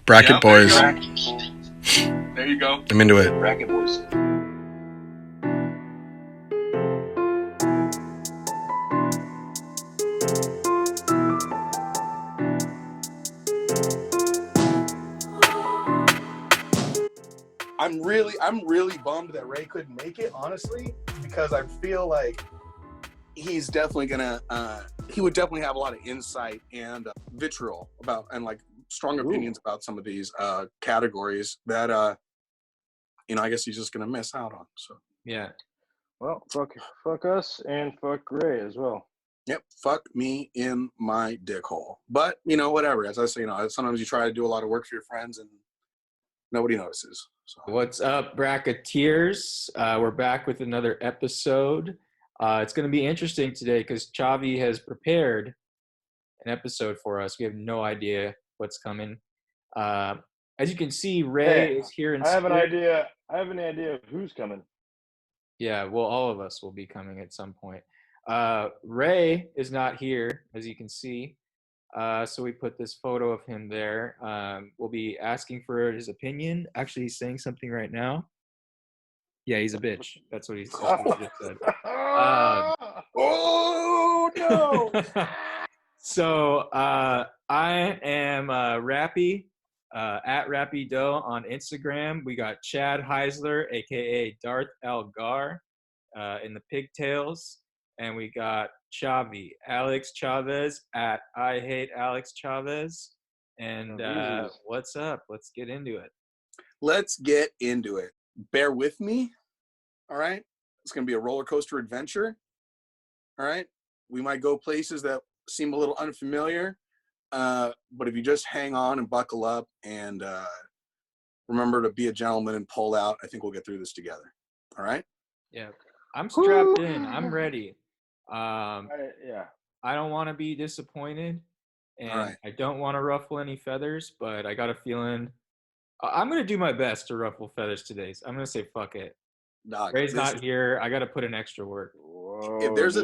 Bracket boys. There you go. I'm into it. Bracket boys. I'm really bummed that Ray couldn't make it, honestly, because I feel like he's definitely gonna he would definitely have a lot of insight and vitriol about and like strong opinions about some of these categories that I guess he's just gonna miss out on. So yeah. Well, fuck us and fuck Ray as well. Yep, fuck me in my dick hole. But whatever. As I say, sometimes you try to do a lot of work for your friends and nobody notices. So. What's up, bracketeers? We're back with another episode. It's going to be interesting today because Chavi has prepared an episode for us. We have no idea what's coming. As you can see, Ray is here in I have an spirit. idea. I have an idea of who's coming. Yeah, well, all of us will be coming at some point. Ray is not here, as you can see. So we put this photo of him there. We'll be asking for his opinion. Actually, he's saying something right now. Yeah, he's a bitch. That's what he just said. Oh no! So I am Rappy, at Rappy Doe on Instagram. We got Chad Heisler, aka Darth Algar, in the pigtails. And we got Chavi, Alex Chavez at I Hate Alex Chavez. And what's up? Let's get into it. Let's get into it. Bear with me. All right. It's going to be a roller coaster adventure. All right. We might go places that seem a little unfamiliar. But if you just hang on and buckle up and remember to be a gentleman and pull out, I think we'll get through this together. All right. Yeah. I'm strapped in. I'm ready. Yeah. I don't want to be disappointed, and right. I don't want to ruffle any feathers, but I got a feeling I'm going to do my best to ruffle feathers today. So I'm going to say fuck it. Dog, Ray's not here. I got to put in extra work. Whoa, if there's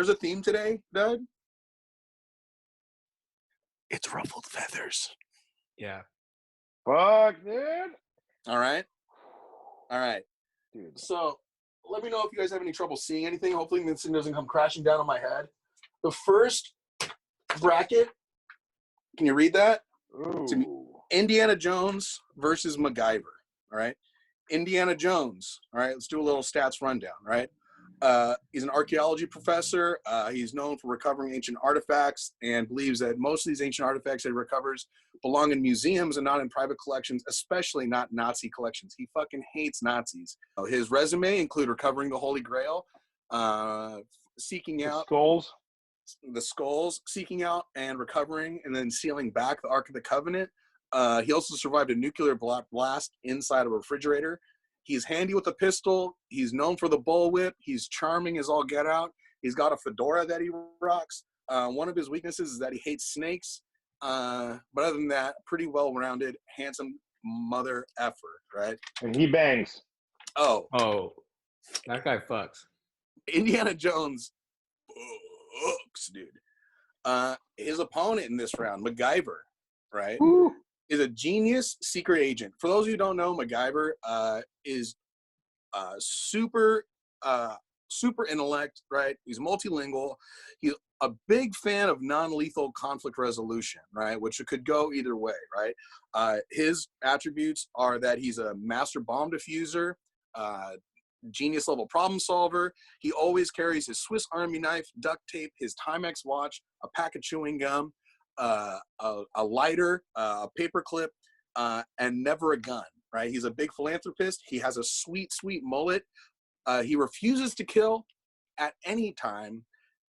a theme today, Doug, it's ruffled feathers. Yeah. Fuck, dude. All right. Dude. So let me know if you guys have any trouble seeing anything. Hopefully this thing doesn't come crashing down on my head. The first bracket, can you read that? Ooh. Indiana Jones versus MacGyver. All right. Indiana Jones. All right. Let's do a little stats rundown. Right. He's an archaeology professor. He's known for recovering ancient artifacts and believes that most of these ancient artifacts that he recovers belong in museums and not in private collections, especially not Nazi collections. He fucking hates Nazis. His resume include recovering the Holy Grail, seeking out the skulls, seeking out and recovering and then sealing back the Ark of the Covenant. He also survived a nuclear blast inside of a refrigerator. He's handy with a pistol. He's known for the bullwhip. He's charming as all get out. He's got a fedora that he rocks. One of his weaknesses is that he hates snakes. But other than that, pretty well-rounded, handsome mother effer, right? And he bangs. Oh, that guy fucks. Indiana Jones fucks, dude. His opponent in this round, MacGyver, right? Woo. Is a genius secret agent. For those of you who don't know, MacGyver is super intellect, right? He's multilingual. He's a big fan of non-lethal conflict resolution, right? Which could go either way, right? His attributes are that he's a master bomb diffuser, genius level problem solver. He always carries his Swiss Army knife, duct tape, his Timex watch, a pack of chewing gum, a lighter, a paper clip, and never a gun, right? He's a big philanthropist. He has a sweet mullet. He refuses to kill at any time,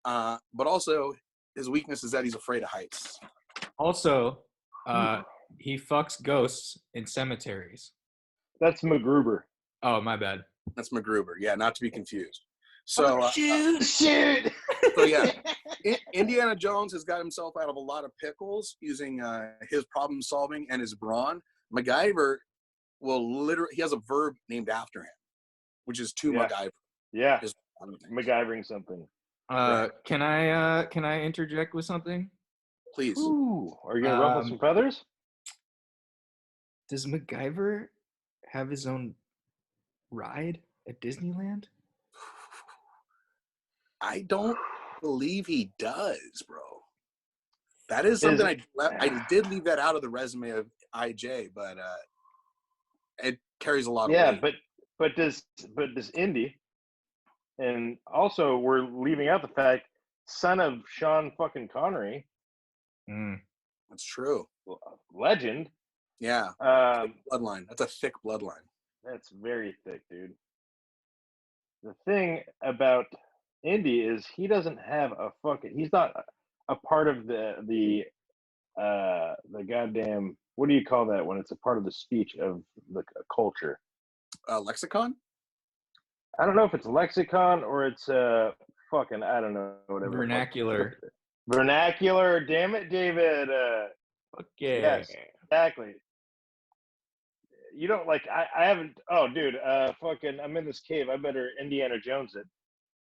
but also his weakness is that he's afraid of heights. Also, he fucks ghosts in cemeteries. That's MacGruber. Oh, my bad. That's MacGruber. Yeah, not to be confused. So, shoot. So yeah, Indiana Jones has got himself out of a lot of pickles using his problem solving and his brawn. MacGyver he has a verb named after him, which is to MacGyver. Yeah, MacGyvering something. Can I interject with something? Please. Ooh, are you gonna ruffle some feathers? Does MacGyver have his own ride at Disneyland? I don't believe he does, bro. That is something I did leave that out of the resume of IJ, but it carries a lot of weight. but does Indy, and also we're leaving out the fact, son of Sean fucking Connery. That's true. Legend. Yeah. Bloodline. That's a thick bloodline. That's very thick, dude. The thing about Indy is he doesn't have he's not a part of the goddamn, what do you call that when it's a part of the speech of the culture? Lexicon? I don't know if it's lexicon or it's fucking, I don't know, whatever. Vernacular. Vernacular, damn it, David. Okay. Yes, exactly. You don't like, I haven't, oh, dude, fucking, I'm in this cave. I better Indiana Jones it.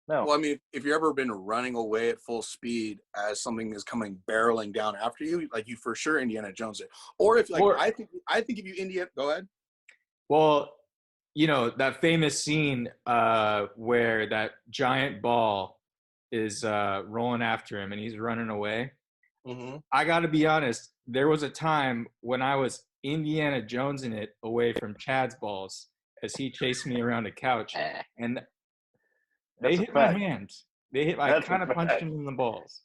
No. Well, I mean, if you've ever been running away at full speed as something is coming barreling down after you, like you for sure Indiana Jones it. Or if like, I think if you Indiana, go ahead. Well, you know, that famous scene where that giant ball is rolling after him and he's running away. Mm-hmm. I got to be honest, there was a time when I was Indiana Jonesing it away from Chad's balls as he chased me around a couch, and they hit my hands. I kind of punched him in the balls.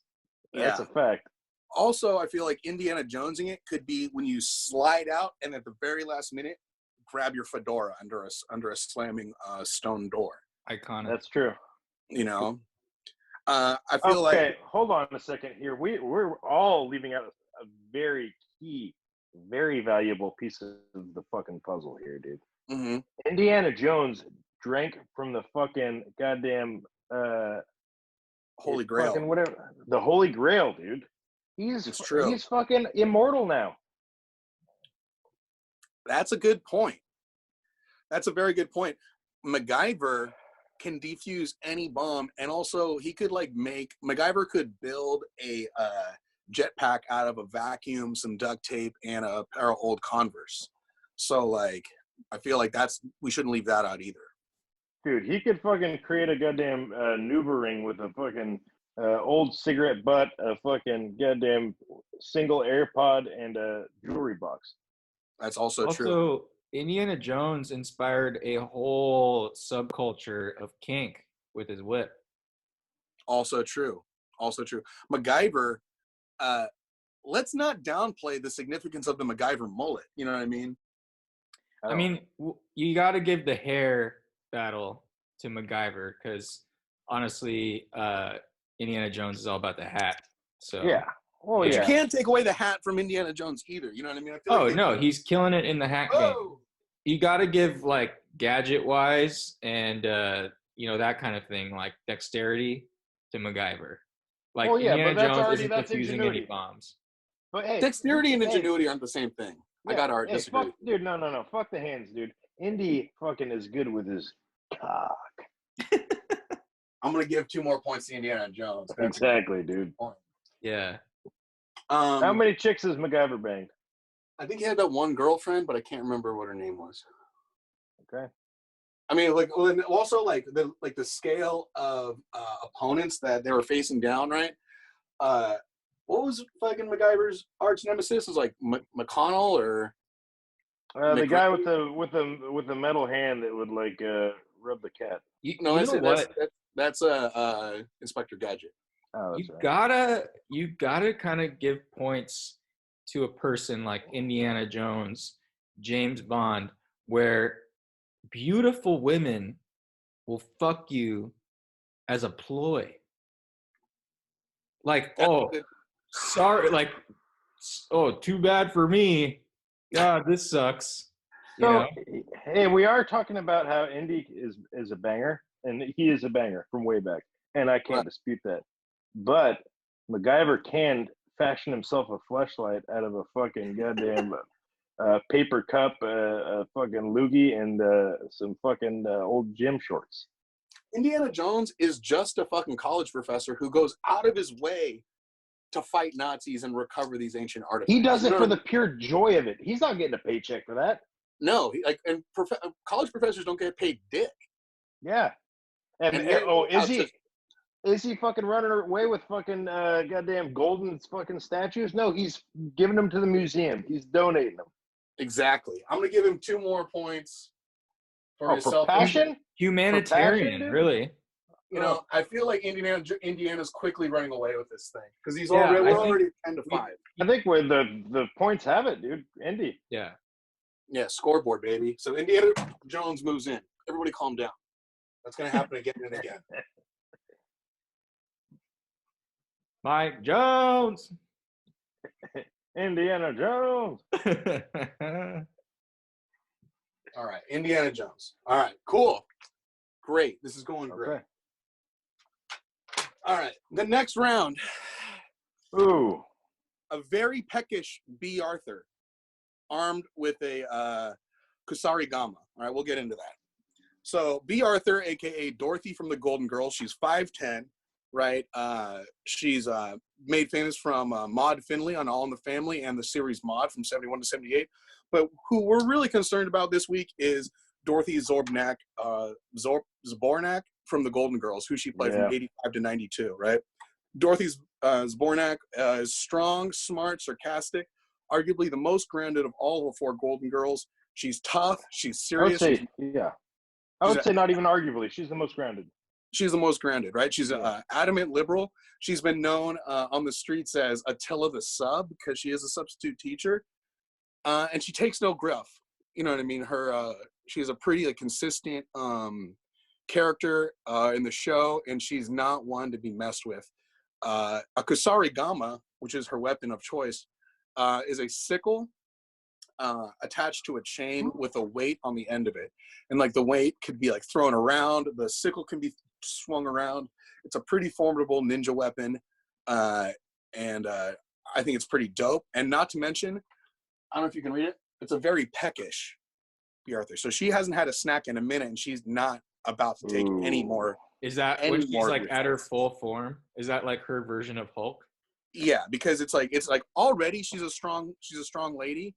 That's a fact. Also, I feel like Indiana Jonesing it could be when you slide out and at the very last minute grab your fedora under a slamming stone door. Iconic. That's true. You know, I feel like. Okay, hold on a second here. We're all leaving out a very key, very valuable piece of the fucking puzzle here, dude. Mm-hmm. Indiana Jones drank from the fucking goddamn Holy Grail. Fucking whatever, the Holy Grail, dude. He's fucking immortal now. That's a good point. That's a very good point. MacGyver can defuse any bomb, and also he could MacGyver could build a jetpack out of a vacuum, some duct tape, and a pair of old Converse. So like, I feel like we shouldn't leave that out either. Dude, he could fucking create a goddamn Nuba ring with a fucking old cigarette butt, a fucking goddamn single AirPod, and a jewelry box. That's also true. Also, Indiana Jones inspired a whole subculture of kink with his whip. Also true. MacGyver, let's not downplay the significance of the MacGyver mullet. You know what I mean? I mean, you got to give the hair battle to MacGyver because honestly, Indiana Jones is all about the hat. So yeah. Well, but you can't take away the hat from Indiana Jones either. You know what I mean? I feel no, he's killing it in the hat game. You got to give like gadget wise and that kind of thing, like dexterity to MacGyver. Like Indiana Jones isn't defusing any bombs. But hey, dexterity and ingenuity aren't the same thing. I gotta disagree. Dude, no. Fuck the hands, dude. Indy fucking is good with his cock. I'm gonna give 2 more points to Indiana Jones. Exactly, dude. Yeah. How many chicks has MacGyver banged? I think he had that one girlfriend, but I can't remember what her name was. Okay. I mean, like, also like the scale of opponents that they were facing down, right? What was fucking MacGyver's arch nemesis? Was like McConnell or the guy with the metal hand that would like rub the cat. That's Inspector Gadget. Oh, you gotta kind of give points to a person like Indiana Jones, James Bond, where beautiful women will fuck you as a ploy. Like, sorry, like, too bad for me. God, this sucks. Hey, we are talking about how Indy is a banger, and he is a banger from way back, and I can't dispute that. But MacGyver can fashion himself a fleshlight out of a fucking goddamn paper cup, a fucking loogie, and some fucking old gym shorts. Indiana Jones is just a fucking college professor who goes out of his way to fight Nazis and recover these ancient artifacts. He does You it know for what I the pure joy of it. He's not getting a paycheck for that. No, college professors don't get paid dick. Yeah. And yet, is he fucking running away with fucking goddamn golden fucking statues? No, he's giving them to the museum. He's donating them. Exactly. I'm gonna give him 2 more points for his for passion? Humanitarian, dude? really. You know, I feel like Indiana's quickly running away with this thing because he's Yeah, we're I think already 10-5. I think where the points have it, dude. Indy. Yeah. Yeah, scoreboard, baby. So Indiana Jones moves in. Everybody calm down. That's going to happen again and again. Mike Jones. Indiana Jones. All right, Indiana Jones. All right, cool. Great. This is going great. Okay. All right, the next round. Ooh. A very peckish B. Arthur armed with a kusarigama. All right, we'll get into that. So B. Arthur, a.k.a. Dorothy from the Golden Girls. She's 5'10", right? She's made famous from Maude Finley on All in the Family and the series Maude from 71 to 78. But who we're really concerned about this week is Dorothy Zbornak from the Golden Girls, who she played from 85 to 92, right? Dorothy Zbornak is strong, smart, sarcastic, arguably the most grounded of all the 4 Golden Girls. She's tough. She's serious. I would say not even arguably. She's the most grounded. She's the most grounded, right? She's an adamant liberal. She's been known on the streets as Attila the Sub because she is a substitute teacher. And she takes no gruff. You know what I mean? She's a pretty consistent character in the show, and she's not one to be messed with. A kusarigama, which is her weapon of choice, is a sickle attached to a chain with a weight on the end of it. And the weight could be thrown around. The sickle can be swung around. It's a pretty formidable ninja weapon. And I think it's pretty dope. And not to mention, I don't know if you can read it. It's a very peckish B. Arthur. So she hasn't had a snack in a minute, and she's not about to take any more. Is that when she's at her full form? Is that her version of Hulk? Yeah, because it's already she's a strong lady,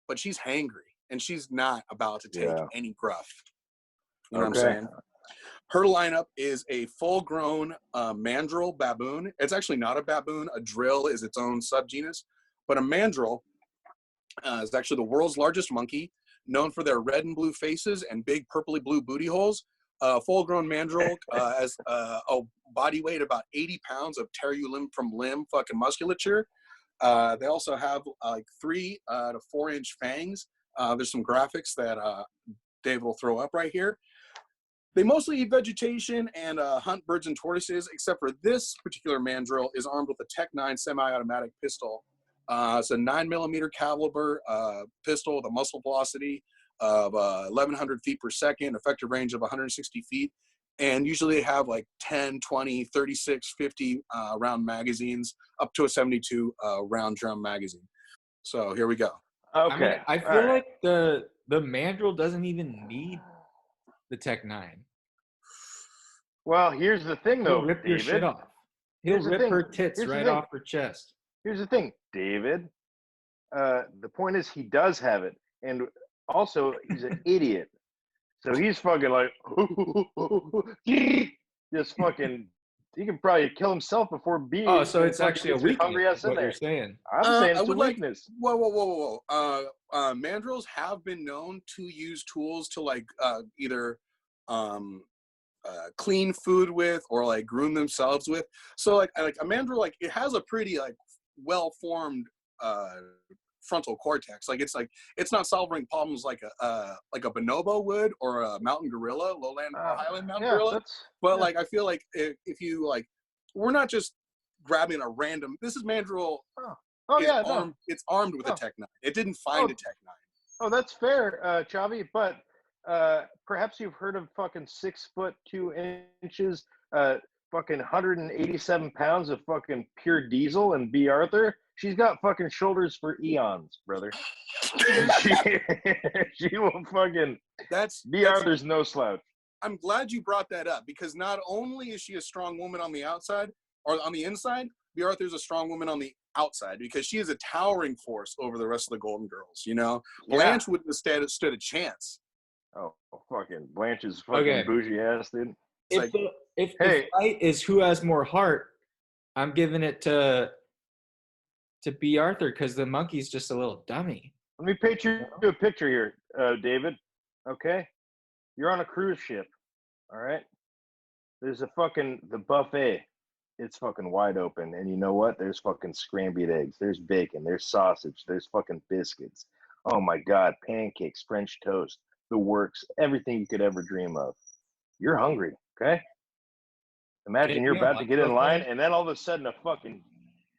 but she's hangry and she's not about to take any gruff. You know what I'm saying? Her lineup is a full-grown mandrill baboon. It's actually not a baboon. A drill is its own subgenus, but a mandrill is actually the world's largest monkey, known for their red and blue faces and big purpley blue booty holes. Full-grown mandrill has a body weight about 80 pounds of tear you limb from limb fucking musculature. They also have 3 to 4 inch fangs. There's some graphics that David will throw up right here. They mostly eat vegetation and hunt birds and tortoises, except for this particular mandrill is armed with a Tech 9 semi-automatic pistol. It's a 9mm caliber pistol with a muzzle velocity of 1,100 feet per second, effective range of 160 feet. And usually they have 10, 20, 36, 50 round magazines, up to a 72 round drum magazine. So here we go. Okay. I feel like the mandrill doesn't even need the Tech 9. Well, here's the thing, though, He'll rip your David. shit off. He'll rip her tits right off her chest. Here's the thing, David. The point is, he does have it, and also he's an idiot. So he's fucking just fucking. He can probably kill himself before being. Oh, so it's actually a weakness. What you're saying? I'm saying it's a weakness. Whoa. Mandrills have been known to use tools to either clean food with or groom themselves with. So a mandrill, it has a pretty well formed frontal cortex. It's not solving problems like a bonobo would or a mountain gorilla, lowland highland mountain gorilla. But I feel if you we're not just grabbing a random. This is mandrill. It's armed with a Tech 9. It didn't find a Tech 9. Oh, that's fair, Chavi. But perhaps you've heard of fucking 6 foot 2 inches, fucking 187 pounds of fucking pure diesel and B. Arthur. She's got fucking shoulders for eons, brother. she will fucking. B. Arthur's no slouch. I'm glad you brought that up because not only is she a strong woman on the outside or on the inside, B. Arthur's a strong woman on the outside because she is a towering force over the rest of the Golden Girls. You know, Blanche wouldn't have stood a chance. Oh, fucking Blanche is fucking bougie ass, dude. If the fight is who has more heart, I'm giving it to B. Arthur because the monkey's just a little dummy. Let me paint you a picture here, David. Okay, you're on a cruise ship. All right, there's the buffet. It's fucking wide open, and you know what? There's fucking scrambled eggs. There's bacon. There's sausage. There's fucking biscuits. Oh my god, pancakes, French toast, the works, everything you could ever dream of. You're hungry, okay? Imagine you're about to get in line, and then all of a sudden a fucking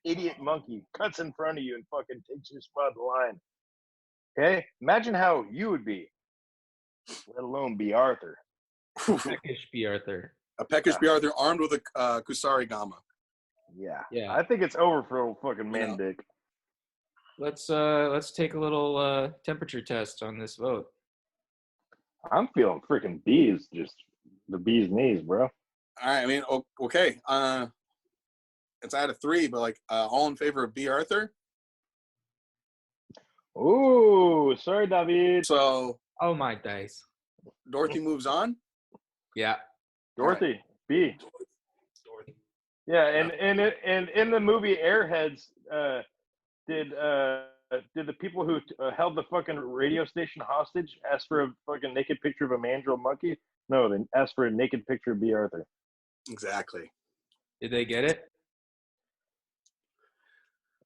idiot monkey cuts in front of you and fucking takes your spot in the line. Okay? Imagine how you would be, let alone B. Arthur. Peckish B. Arthur. A peckish B. Arthur armed with a kusarigama. Yeah. I think it's over for fucking man dick. Let's take a little temperature test on this vote. I'm feeling freaking bees, just the bee's knees, bro. All right, I mean, okay. It's out of 3, but like all in favor of B. Arthur. Ooh, sorry, David. So, oh my dice. Dorothy moves on. Yeah. Dorothy, right. B. Dorothy. Yeah, and in the movie Airheads, did the people who held the fucking radio station hostage ask for a fucking naked picture of a mandrill monkey? No, they asked for a naked picture of B. Arthur. Exactly. Did they get it?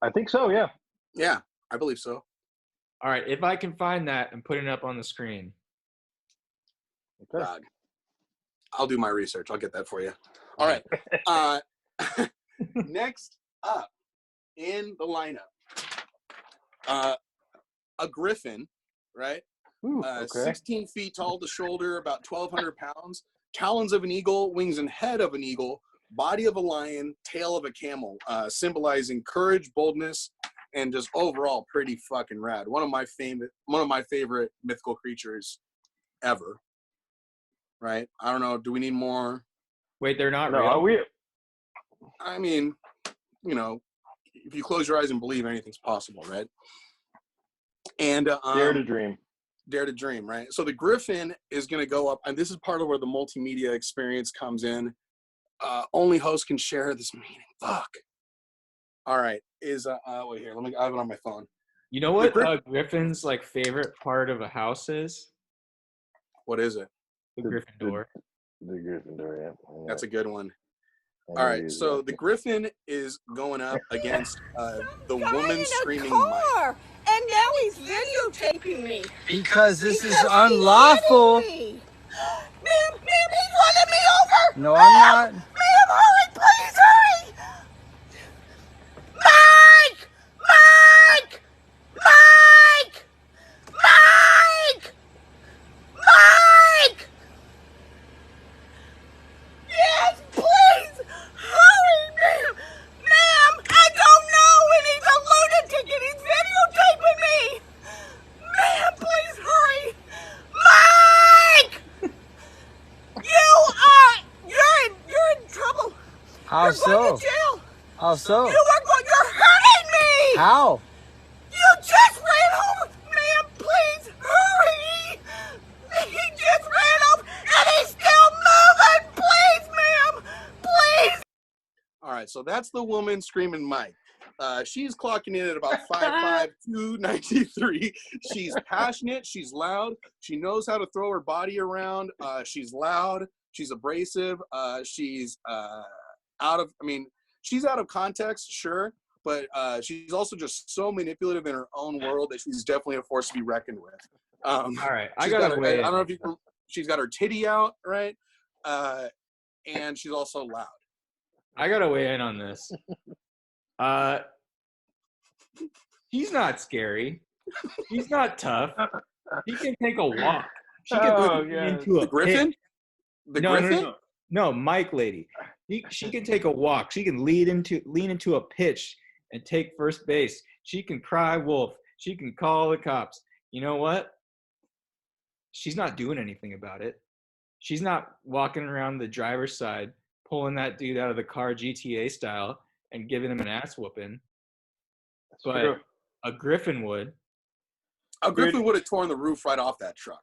I think so, yeah. Yeah, I believe so. All right, if I can find that and put it up on the screen. Okay. I'll do my research. I'll get that for you. All right. Next up in the lineup, a griffin, right? Ooh, okay. 16 feet tall to shoulder, about 1,200 pounds. Talons of an eagle, wings and head of an eagle, body of a lion, tail of a camel, symbolizing courage, boldness, and just overall pretty fucking rad. One of my favorite mythical creatures ever. Right? I don't know. Do we need more? Wait, they're not real? I mean, you know, if you close your eyes and believe, anything's possible, right? And dare to dream. Dare to dream, right? So the griffin is going to go up, and this is part of where the multimedia experience comes in. Only hosts can share this meeting. Fuck. All right. Wait here. I have it on my phone. You know what Griffin's like favorite part of a house is? What is it? The Griffin door. The Griffin door, yeah. That's a good one. All right, so the griffin is going up against the woman screaming Mike. And now he's videotaping me. Because this is unlawful. Ma'am, he's running me over. No, I'm not. Ma'am, hurry, please, hurry. Mike! Mike! Mike! Mike! Mike! Yes, please, hurry, ma'am. Ma'am, I don't know, and he's a lunatic, and he's videotaping me. Ma'am, please hurry. Mike! You're in trouble. How You're so? going to jail. How so? You're hurting me. How? You just ran over. Ma'am, please hurry. He just ran over, and he's still moving. Please, ma'am. Please. All right, so that's the woman screaming Mike. She's clocking in at about 5'5", 293. She's passionate. She's loud. She knows how to throw her body around. She's loud. She's abrasive. She's she's out of context, sure, but she's also just so manipulative in her own world that she's definitely a force to be reckoned with. All right, I don't know if she's got her titty out, right? And she's also loud. I gotta weigh in on this. He's not scary. He's not tough. He can take a walk. She can lead into a griffin. The griffin? No, Mike lady. She can take a walk. She can lean into a pitch and take first base. She can cry wolf. She can call the cops. You know what? She's not doing anything about it. She's not walking around the driver's side, pulling that dude out of the car GTA style and giving him an ass whooping. That's But true. a griffin would. A griffin would have torn the roof right off that truck.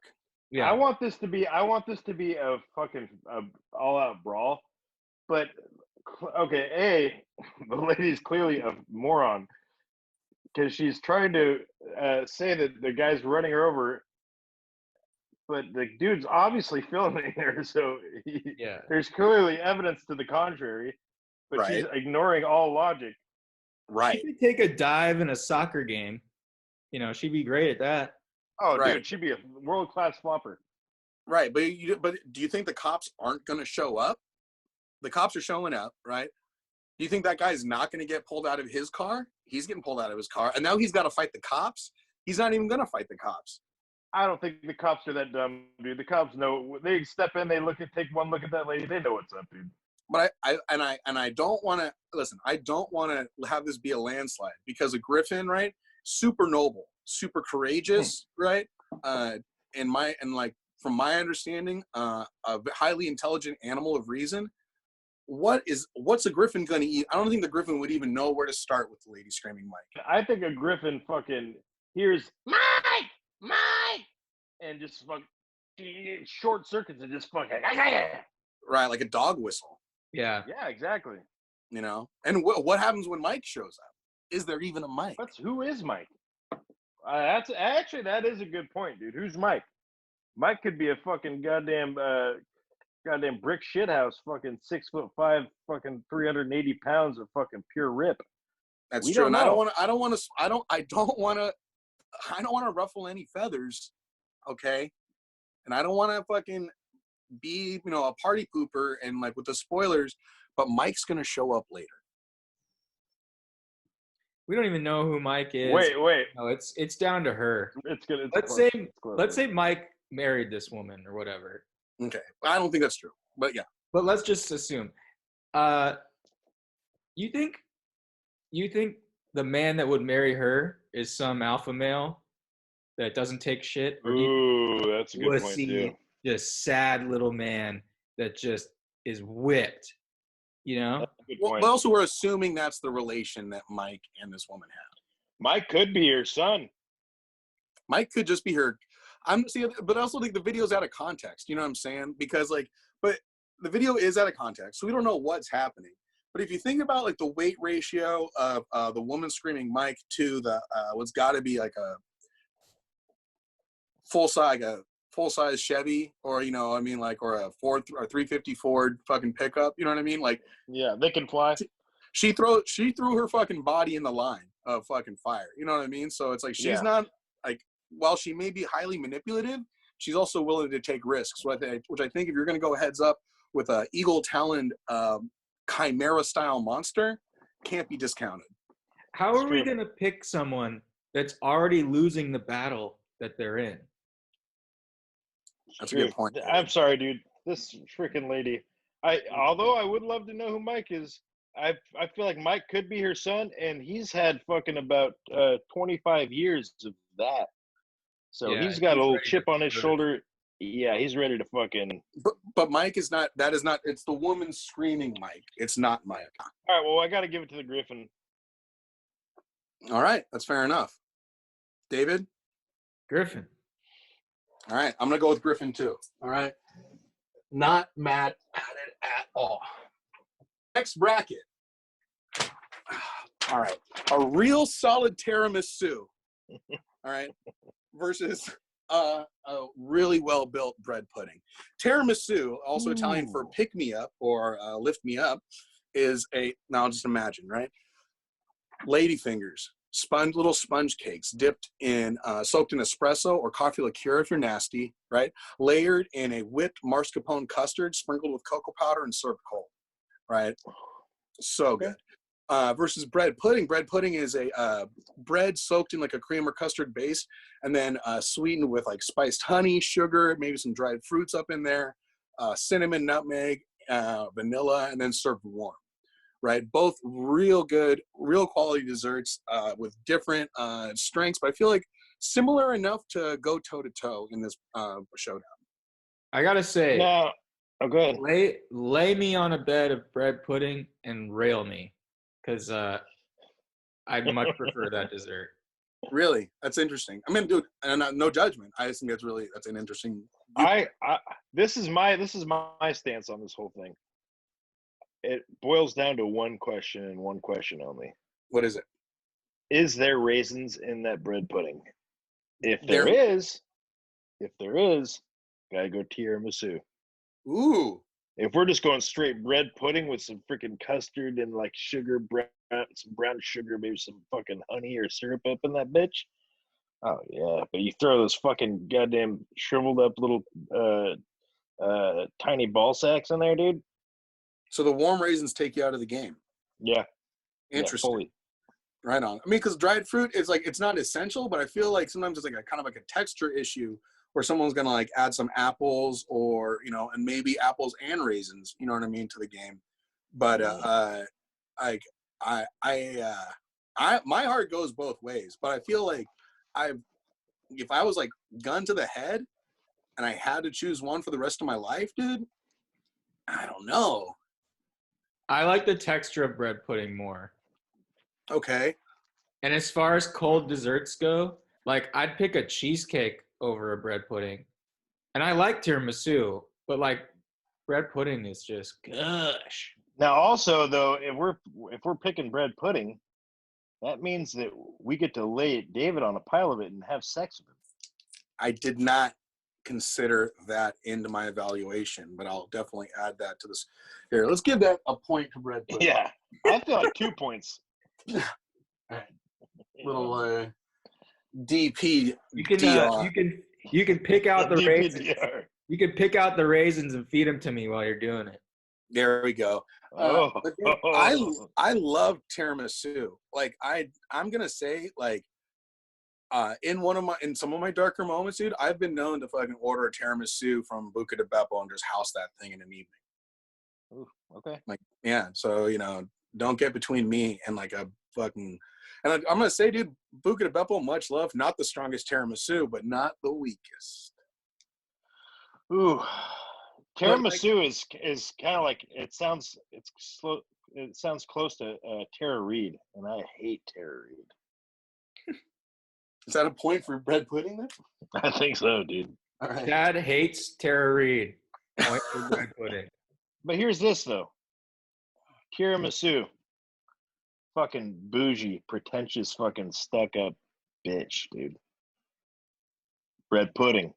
Yeah. I want this to be a fucking all-out brawl. But okay, the lady's clearly a moron because she's trying to say that the guy's running her over, but the dude's obviously filming her, so Yeah. there's clearly evidence to the contrary. But she's ignoring all logic. She could take a dive in a soccer game. You know, she'd be great at that. Oh, dude, she'd be a world-class flopper. Right, but do you think the cops aren't going to show up? The cops are showing up, right? Do you think that guy's not going to get pulled out of his car? He's getting pulled out of his car, and now he's got to fight the cops. He's not even going to fight the cops. I don't think the cops are that dumb, dude. The cops know. They step in, take one look at that lady. They know what's up, dude. But I don't want to listen. I don't want to have this be a landslide because a griffin, right? Super noble, super courageous, right? From my understanding, a highly intelligent animal of reason. What's a griffin going to eat? I don't think the griffin would even know where to start with the lady screaming Mike. I think a griffin fucking hears Mike, and just short circuits and just fucking right, like a dog whistle. Yeah. Yeah, exactly. You know, and what happens when Mike shows up? Is there even a Mike? Who is Mike? That is a good point, dude. Who's Mike? Mike could be a fucking goddamn brick shithouse, fucking 6'5", fucking 380 pounds of fucking pure rip. That's true, and I don't want to ruffle any feathers, okay? And I don't want to fucking be, a party pooper and like with the spoilers, but Mike's gonna show up later. We don't even know who Mike is. Wait. No, it's down to her. It's good. Let's say Mike married this woman or whatever. Okay, I don't think that's true, but yeah. But let's just assume. You think the man that would marry her is some alpha male that doesn't take shit? Ooh, that's a good point too. Just sad little man that just is whipped, you know? Well, also we're assuming that's the relation that Mike and this woman have. Mike could be her son. Mike could just be her. But I also think the video's out of context. You know what I'm saying? Because but the video is out of context, so we don't know what's happening. But if you think about like the weight ratio of the woman screaming Mike to the what's got to be like a full size Chevy, or or a Ford or 350 Ford fucking pickup. You know what I mean? Like, yeah, they can fly. She threw her fucking body in the line of fucking fire. You know what I mean? So it's like she's not like, while she may be highly manipulative, she's also willing to take risks. Which I think if you're going to go heads up with a eagle-taloned chimera-style monster, can't be discounted. How are we going to pick someone that's already losing the battle that they're in? That's a good point. I'm sorry, dude. This freaking lady. Although I would love to know who Mike is, I feel like Mike could be her son, and he's had fucking about 25 years of that. So he's got a little chip on his shoulder. Yeah, he's ready to fucking. But Mike is not. That is not. It's the woman screaming Mike. It's not Mike. All right. Well, I got to give it to the Griffin. All right, that's fair enough. David? Griffin. All right, I'm gonna go with Griffin too. All right. Not mad at it at all. Next bracket. All right. A real solid tiramisu. All right. Versus a really well-built bread pudding. Tiramisu, also Italian for pick me up or lift me up, is now just imagine, right? Ladyfingers, little sponge cakes dipped in, soaked in espresso or coffee liqueur if you're nasty, right? Layered in a whipped mascarpone custard, sprinkled with cocoa powder and served cold, right? So good. Versus bread pudding. Bread pudding is a bread soaked in like a cream or custard base and then sweetened with like spiced honey, sugar, maybe some dried fruits up in there, cinnamon, nutmeg, vanilla, and then served warm, right? Both real good, real quality desserts with different strengths, but I feel like similar enough to go toe-to-toe in this showdown. I gotta say, no. Oh, good. Lay me on a bed of bread pudding and rail me. because I'd much prefer that dessert. Really, that's interesting. I mean, dude, and no judgment. I just think that's an interesting. This is my stance on this whole thing. It boils down to one question and one question only. What is it? Is there raisins in that bread pudding? If There- there is, gotta go tiramisu. Ooh, If we're just going straight bread pudding with some freaking custard and like sugar, some brown sugar, maybe some fucking honey or syrup up in that bitch. Oh yeah, but you throw those fucking goddamn shriveled up little tiny ball sacks in there, dude. so the warm raisins take you out of the game. Yeah, Interesting. Yeah, fully. Right on. I mean, because dried fruit is like, it's not essential, but I feel like sometimes it's like a kind of like a texture issue where someone's gonna like add some apples or, you know, and maybe apples and raisins, you know what I mean, to the game. But like my heart goes both ways. But I feel like if I was like gun to the head and I had to choose one for the rest of my life, dude, I don't know. I like the texture of bread pudding more. Okay. And as far as cold desserts go, like I'd pick a cheesecake over a bread pudding. And I like tiramisu, but like bread pudding is just gosh. Now, also though, if we're picking bread pudding, that means that we get to lay David on a pile of it and have sex with him. I did not consider that into my evaluation, but I'll definitely add that to this. Here, let's give that a point to bread pudding. Yeah, I feel like 2 points. Little DP. You can pick out the raisins. DPDR. You can pick out the raisins and feed them to me while you're doing it. There we go. But dude, I love tiramisu. Like I'm gonna say like in some of my darker moments, dude, I've been known to fucking order a tiramisu from Buca de Beppo and just house that thing in an evening. Ooh, okay. Like, yeah. So, you know, don't get between me and like a fucking. And I'm gonna say, dude, Buca de Beppo, much love. Not the strongest tiramisu, but not the weakest. Ooh, tiramisu is kind of like it sounds close to Tara Reid, and I hate Tara Reid. Is that a point for bread pudding then? I think so, dude. All right. Dad hates Tara Reid. Point for bread pudding. But here's this though. Tiramisu. Fucking bougie, pretentious, fucking stuck up bitch, dude. Bread pudding.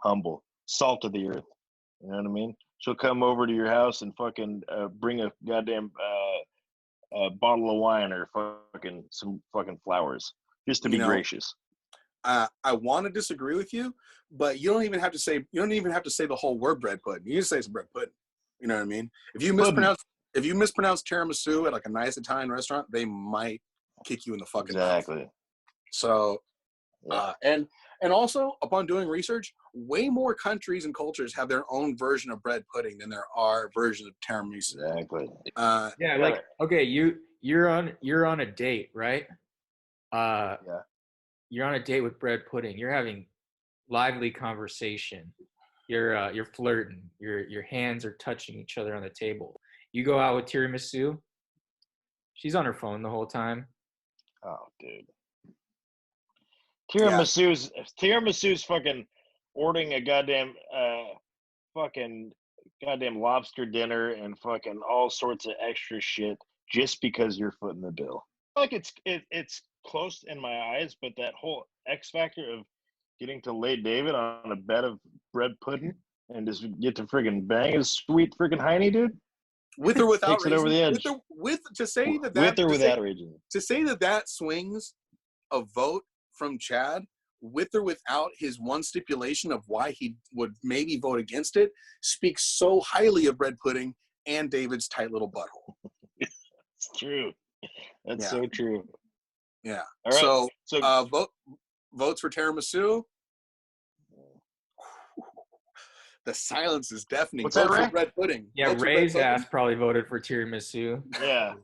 Humble. Salt of the earth. You know what I mean? She'll come over to your house and fucking bring a goddamn bottle of wine or fucking some fucking flowers just to be gracious. I want to disagree with you, but you don't even have to say the whole word bread pudding. You just say it's bread pudding. You know what I mean? If you mispronounce tiramisu at like a nice Italian restaurant, they might kick you in the fucking mouth. Exactly. So, and also upon doing research, way more countries and cultures have their own version of bread pudding than there are versions of tiramisu. Exactly. Yeah, like okay, you're on a date, right? Yeah. You're on a date with bread pudding. You're having lively conversation. You're flirting. Your hands are touching each other on the table. You go out with tiramisu. She's on her phone the whole time. Oh, dude. Tiramisu's fucking ordering a goddamn lobster dinner and fucking all sorts of extra shit just because you're footing the bill. Like it's close in my eyes, but that whole X factor of getting to lay David on a bed of bread pudding and just get to friggin' bang his sweet friggin' hiney, dude. With or without takes it over the edge. With or without raisins. To say that swings a vote from Chad, with or without his one stipulation of why he would maybe vote against it, speaks so highly of bread pudding and David's tight little butthole. It's true. That's so true. Yeah. All right. So votes for tiramisu. The silence is deafening. What's that, Ray? Bread pudding. Yeah, Ray's ass probably voted for tiramisu. Yeah.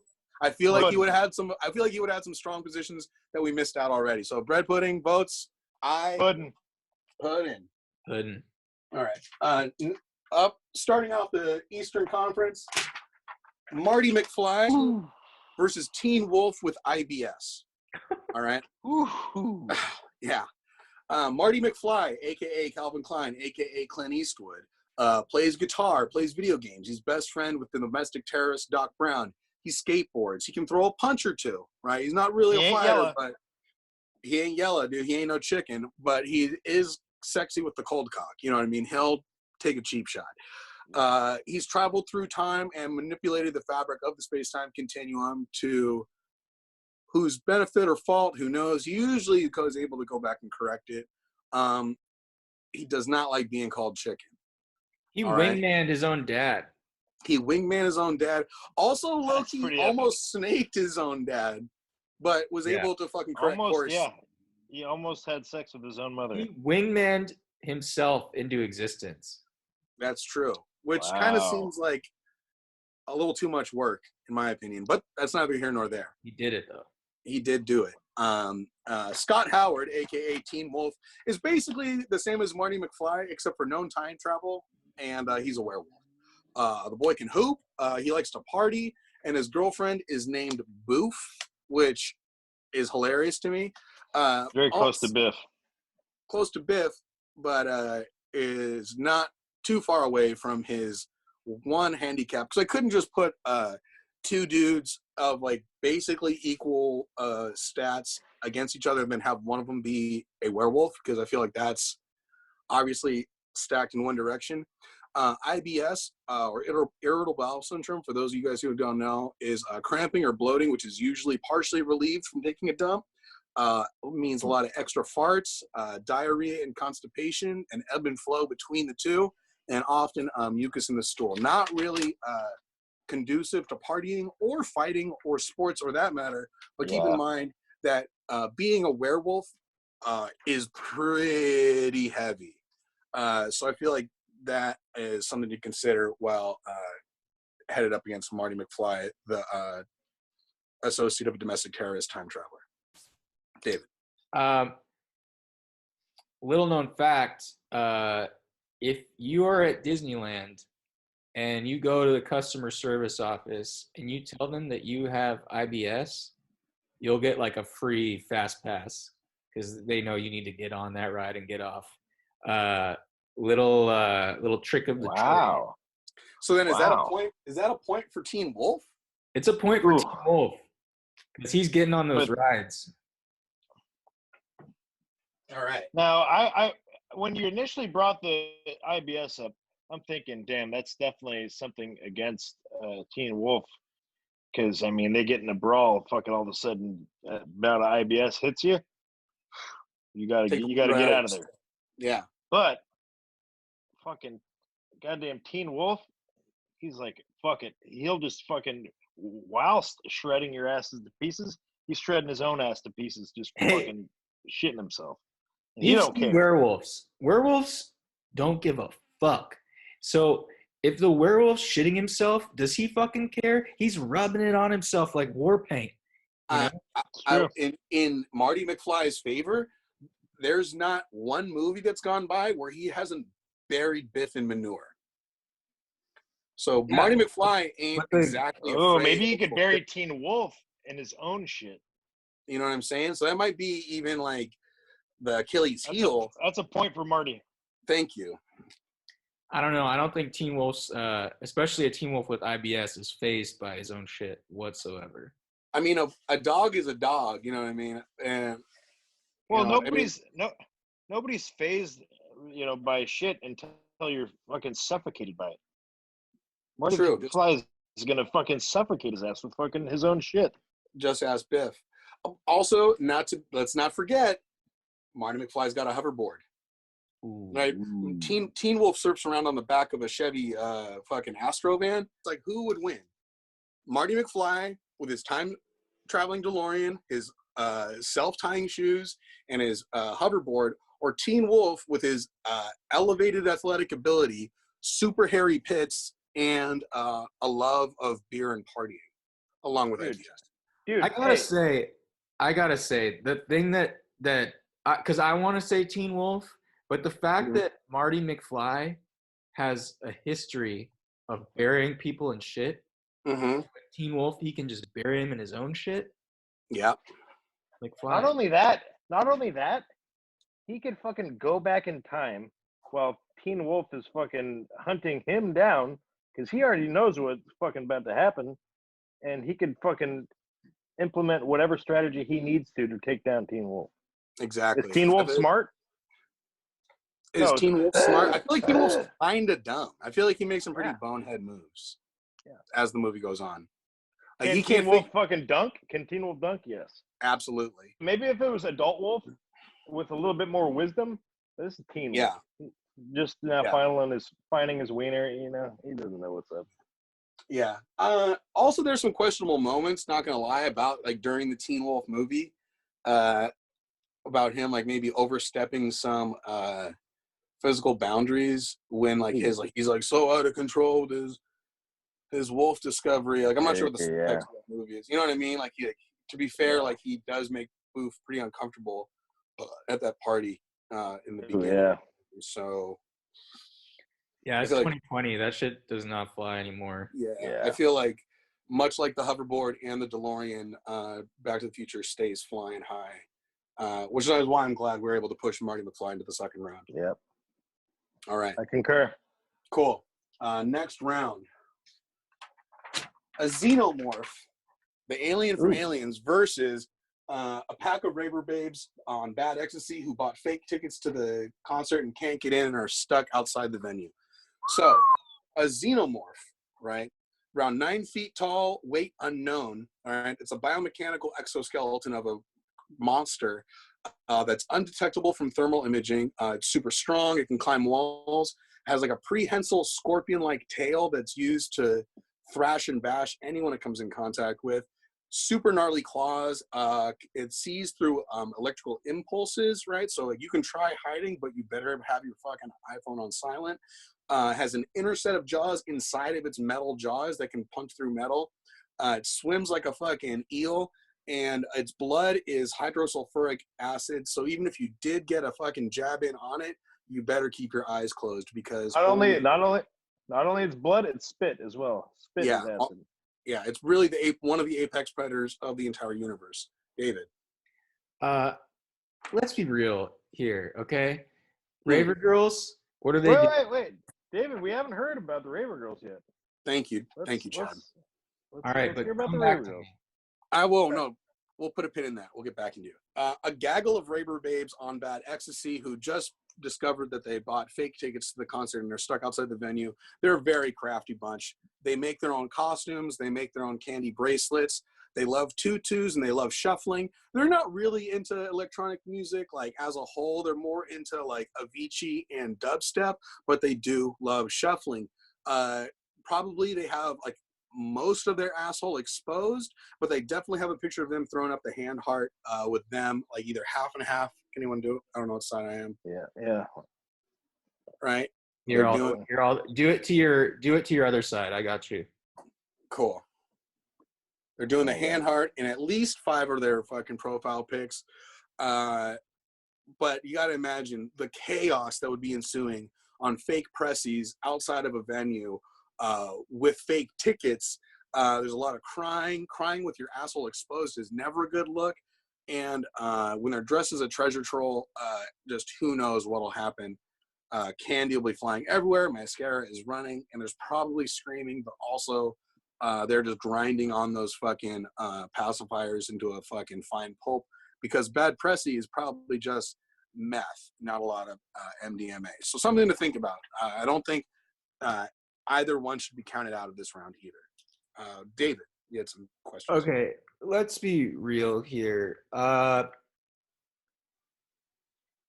I feel like he would have had some. I feel like he would have had some strong positions that we missed out already. So bread pudding votes. Pudding. All right. Starting off the Eastern Conference, Marty McFly versus Teen Wolf with IBS. All right. Ooh. Yeah. Marty McFly, aka Calvin Klein, aka Clint Eastwood, plays guitar, plays video games. He's best friend with the domestic terrorist Doc Brown. He skateboards. He can throw a punch or two, right? He's not really He a ain't fighter, yellow. but he ain't yellow, dude. He ain't no chicken, but he is sexy with the cold cock. You know what I mean? He'll take a cheap shot. He's traveled through time and manipulated the fabric of the space-time continuum to whose benefit or fault, who knows. Usually he's able to go back and correct it. He does not like being called chicken. He All right? wingmanned his own dad. He wingman his own dad. Also, That's Loki pretty almost snaked his own dad, but was able to fucking correct course. Yeah. He almost had sex with his own mother. He wingmanned himself into existence. That's true. Which kind of seems like a little too much work, in my opinion. But that's neither here nor there. He did it, though. He did do it. Scott Howard, aka Teen Wolf, is basically the same as Marty McFly, except for known time travel, and he's a werewolf. The boy can hoop. He likes to party, and his girlfriend is named Boof, which is hilarious to me. Very close to Biff. Close to Biff, but is not too far away from his one handicap. Because I couldn't just put two dudes of like basically equal stats against each other and then have one of them be a werewolf, because I feel like that's obviously stacked in one direction. IBS, or irritable bowel syndrome, for those of you guys who don't know, is cramping or bloating, which is usually partially relieved from taking a dump. Means a lot of extra farts, diarrhea and constipation, and ebb and flow between the two, and often mucus in the stool. Not really conducive to partying or fighting or sports or that matter, but keep in mind that being a werewolf is pretty heavy. So I feel like that is something to consider while headed up against Marty McFly, the associate of a domestic terrorist time traveler. David. Little known fact, if you are at Disneyland and you go to the customer service office and you tell them that you have IBS, you'll get like a free fast pass because they know you need to get on that ride and get off. Little trick of the trade. So then is that a point? Is that a point for Teen Wolf? It's a point for Teen Wolf because he's getting on those rides. All right. Now, I when you initially brought the IBS up, I'm thinking, damn, that's definitely something against Teen Wolf, because I mean, they get in a brawl, fucking all of a sudden, bout of IBS hits you. You gotta get out of there. Yeah. But fucking goddamn Teen Wolf, he's like, fuck it, he'll just fucking, whilst shredding your asses to pieces, he's shredding his own ass to pieces, just fucking shitting himself. And he don't care. Werewolves don't give a fuck. So if the werewolf's shitting himself, does he fucking care? He's rubbing it on himself like war paint. In Marty McFly's favor, there's not one movie that's gone by where he hasn't buried Biff in manure. So yeah. Marty McFly ain't exactly. Oh, maybe he could bury Teen Wolf in his own shit. You know what I'm saying? So that might be even like the Achilles heel. That's a point for Marty. Thank you. I don't know. I don't think Teen Wolf's, especially a Teen Wolf with IBS, is fazed by his own shit whatsoever. I mean, a dog is a dog. You know what I mean? And well, nobody's fazed, by shit until you're fucking suffocated by it. Marty McFly is gonna fucking suffocate his ass with fucking his own shit. Just ask Biff. Also, let's not forget, Marty McFly's got a hoverboard. Ooh. Right? Teen Wolf surfs around on the back of a Chevy fucking Astro van. It's like, who would win? Marty McFly with his time traveling DeLorean, his self-tying shoes, and his hoverboard, or Teen Wolf with his elevated athletic ability, super hairy pits, and a love of beer and partying, along with ideas. Dude, I gotta say the thing that because I want to say Teen Wolf, but the fact that Marty McFly has a history of burying people in shit Mm-hmm. Teen Wolf, he can just bury him in his own shit. Yeah. Like fly. Not only that, he could fucking go back in time while Teen Wolf is fucking hunting him down because he already knows what's fucking about to happen, and he could fucking implement whatever strategy he needs to take down Teen Wolf. Exactly. Is Teen Wolf smart? Is No. Teen Wolf smart? I feel like Teen Wolf's kind of dumb. I feel like he makes some pretty Yeah. bonehead moves Yeah. as the movie goes on. Like, Can he Teen can't Wolf think. fucking dunk? Can Teen Wolf dunk? Yes. Absolutely. Maybe if it was Adult Wolf with a little bit more wisdom. This is Teen Wolf. Yeah. Just now Yeah. finding his wiener, you know, he doesn't know what's up. Yeah. Also, there's some questionable moments, not going to lie, about like during the Teen Wolf movie, about him like maybe overstepping some physical boundaries when like he's like so out of control with his wolf discovery. Like, I'm not sure what the subtext of that movie is. You know what I mean? Like, to be fair, like he does make Boof pretty uncomfortable at that party in the beginning. Yeah. So Yeah, it's like 2020. That shit does not fly anymore. Yeah. I feel like much like the hoverboard and the DeLorean, Back to the Future stays flying high, which is why I'm glad we were able to push Marty McFly into the second round. Yep. All right. I concur. Cool. Next round. A xenomorph, the alien from Aliens, versus a pack of raver babes on bad ecstasy who bought fake tickets to the concert and can't get in and are stuck outside the venue. So, a xenomorph, right? Around 9 feet tall, weight unknown. All right, it's a biomechanical exoskeleton of a monster that's undetectable from thermal imaging. It's super strong. It can climb walls. Has like a prehensile scorpion-like tail that's used to thrash and bash anyone it comes in contact with. Super gnarly claws. It sees through electrical impulses, right? So like you can try hiding, but you better have your fucking iPhone on silent. Has an inner set of jaws inside of its metal jaws that can punch through metal. It swims like a fucking eel, and its blood is hydrosulfuric acid. So even if you did get a fucking jab in on it, you better keep your eyes closed because not only it's blood, it's spit as well. Spit is acid. Yeah, it's really one of the apex predators of the entire universe. David. Let's be real here, okay? Raver girls, what are they doing? Wait. David, we haven't heard about the Raver Girls yet. Thank you, Chad. All right, but hear about come the back Raver to Girls. me. I will. No, we'll put a pin in that. We'll get back into it. A gaggle of raver babes on bad ecstasy who just discovered that they bought fake tickets to the concert and they're stuck outside the venue. They're a very crafty bunch. They make their own costumes. They make their own candy bracelets. They love tutus and they love shuffling. They're not really into electronic music, like as a whole. They're more into like Avicii and dubstep, but they do love shuffling. Probably they have like most of their asshole exposed, but they definitely have a picture of them throwing up the hand heart with them, like either half and half. Can anyone do it? I don't know what side I am. Yeah. Right. You're all do it to your other side. I got you. Cool. They're doing the hand heart in at least 5 of their fucking profile pics. But you got to imagine the chaos that would be ensuing on fake pressies outside of a venue with fake tickets. There's a lot of crying. Crying with your asshole exposed is never a good look. And when they're dressed as a treasure troll, just who knows what'll happen. Candy will be flying everywhere. Mascara is running, and there's probably screaming, but also they're just grinding on those fucking pacifiers into a fucking fine pulp because bad pressy is probably just meth, not a lot of MDMA. So something to think about. I don't think either one should be counted out of this round either. David, you had some questions. Okay, let's be real here.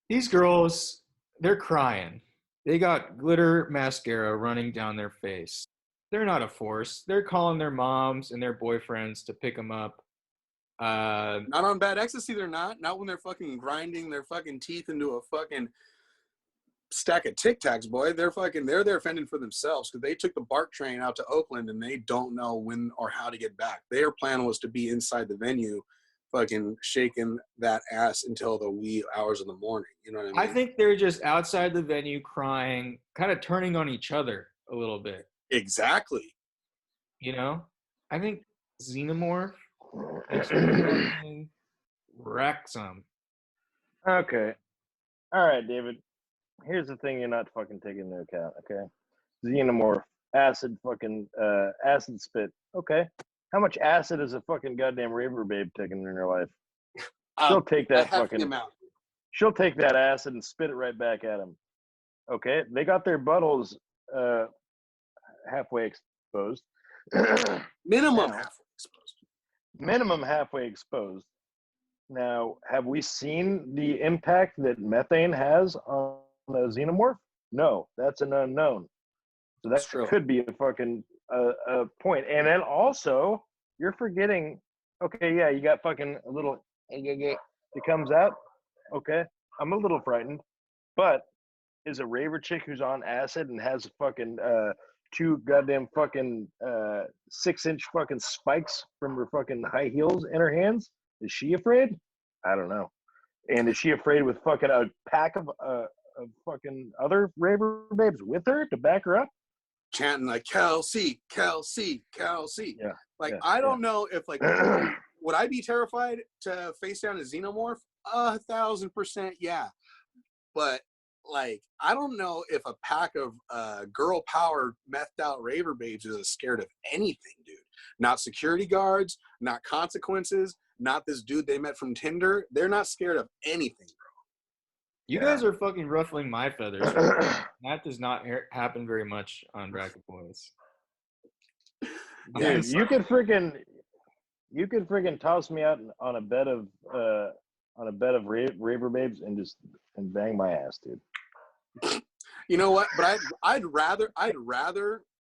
These girls, they're crying. They got glitter mascara running down their face. They're not a force. They're calling their moms and their boyfriends to pick them up. Not on bad ecstasy, they're not. Not when they're fucking grinding their fucking teeth into a fucking stack of Tic Tacs, boy. They're there fending for themselves because they took the BART train out to Oakland and they don't know when or how to get back. Their plan was to be inside the venue, fucking shaking that ass until the wee hours of the morning. You know what I mean? I think they're just outside the venue crying, kind of turning on each other a little bit. Exactly. You know? I think Xenomorph just fucking wrecks them. Okay. All right, David. Here's the thing you're not fucking taking into account, okay? Xenomorph, acid acid spit. Okay. How much acid is a fucking goddamn raver babe taking in her life? She'll take A that hefty fucking amount. she'll take that acid and spit it right back at him. Okay? They got their buttholes halfway exposed. Minimum Now, halfway exposed. minimum halfway exposed. Now, have we seen the impact that methane has on a xenomorph? No, that's an unknown. So that That's true. could be a fucking a point. And then also, you're forgetting. Okay, yeah, you got fucking a little. It comes out. Okay, I'm a little frightened, but is a raver chick who's on acid and has fucking two goddamn fucking 6-inch fucking spikes from her fucking high heels in her hands? Is she afraid? I don't know. And is she afraid with fucking a pack of fucking other raver babes with her to back her up? Chanting like Kelsey, Kelsey, Kelsey. Yeah. Like yeah, I don't know if like would I be terrified to face down a xenomorph? 1,000% yeah. But like I don't know if a pack of girl powered methed out raver babes is scared of anything, dude. Not security guards, not consequences, not this dude they met from Tinder. They're not scared of anything, bro. You guys are fucking ruffling my feathers. That does not happen very much on Bracket Boys. Dude, you could freaking toss me out on a bed of raver babes and bang my ass, dude. You know what? But I'd rather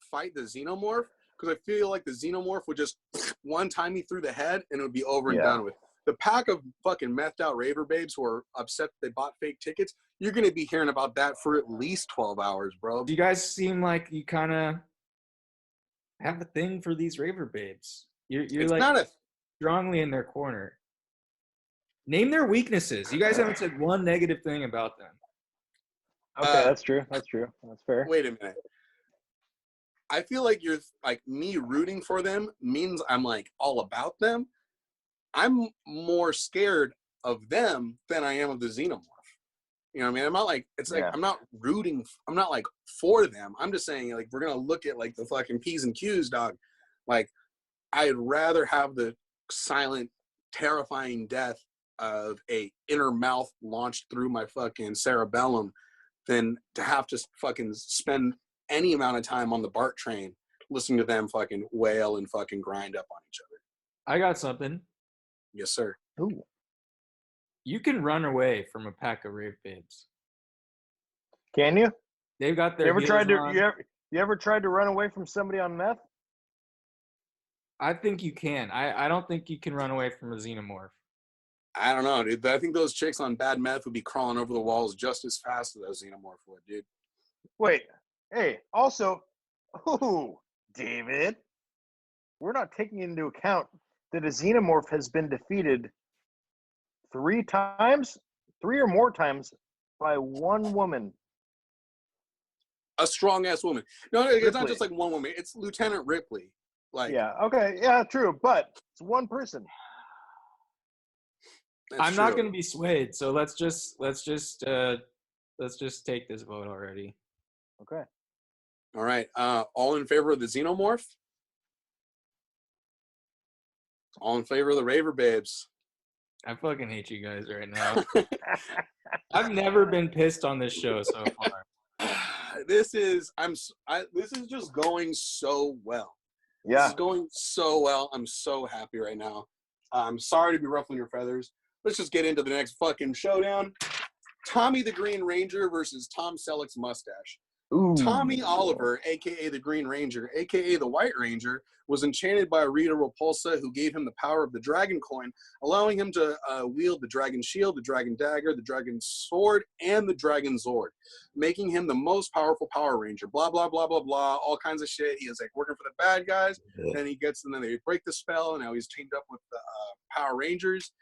fight the xenomorph because I feel like the xenomorph would just one time me through the head and it would be over and done with. The pack of fucking methed out raver babes who are upset they bought fake tickets, you're going to be hearing about that for at least 12 hours, bro. Do you guys seem like you kind of have a thing for these raver babes? You're like not strongly in their corner. Name their weaknesses. You guys haven't said one negative thing about them. Okay, that's true. That's true. That's fair. Wait a minute. I feel like you're like me rooting for them means I'm like all about them. I'm more scared of them than I am of the xenomorph. You know what I mean? I'm not like, it's like, I'm not rooting. I'm not like for them. I'm just saying like, we're going to look at like the fucking P's and Q's, dog. Like I'd rather have the silent, terrifying death of a inner mouth launched through my fucking cerebellum than to have to fucking spend any amount of time on the BART train listening to them fucking wail and fucking grind up on each other. I got something. Yes, sir. Ooh. You can run away from a pack of rave babes. Can you? They've got their. You ever tried to run away from somebody on meth? I think you can. I don't think you can run away from a xenomorph. I don't know, dude. I think those chicks on bad meth would be crawling over the walls just as fast as a xenomorph would, dude. Wait. Hey, also, David, we're not taking into account that a xenomorph has been defeated 3 or more times by one woman. A strong ass woman. No, it's Ripley. not just like one woman. It's Lieutenant Ripley. Like, yeah, okay, yeah, true, but it's one person. I'm not going to be swayed, so let's just take this vote already. Okay. All right. All in favor of the xenomorph? All in favor of the raver babes? I fucking hate you guys right now. I've never been pissed on this show so far. This is just going so well. Yeah. This is going so well. I'm so happy right now. I'm sorry to be ruffling your feathers. Let's just get into the next fucking showdown. Tommy the Green Ranger versus Tom Selleck's mustache. Ooh. Tommy Oliver, a.k.a. the Green Ranger, a.k.a. the White Ranger, was enchanted by Rita Repulsa, who gave him the power of the dragon coin, allowing him to wield the dragon shield, the dragon dagger, the dragon sword, and the dragon zord, making him the most powerful Power Ranger. Blah, blah, blah, blah, blah, all kinds of shit. He is like working for the bad guys. Then he gets them, then they break the spell, and now he's teamed up with the Power Rangers.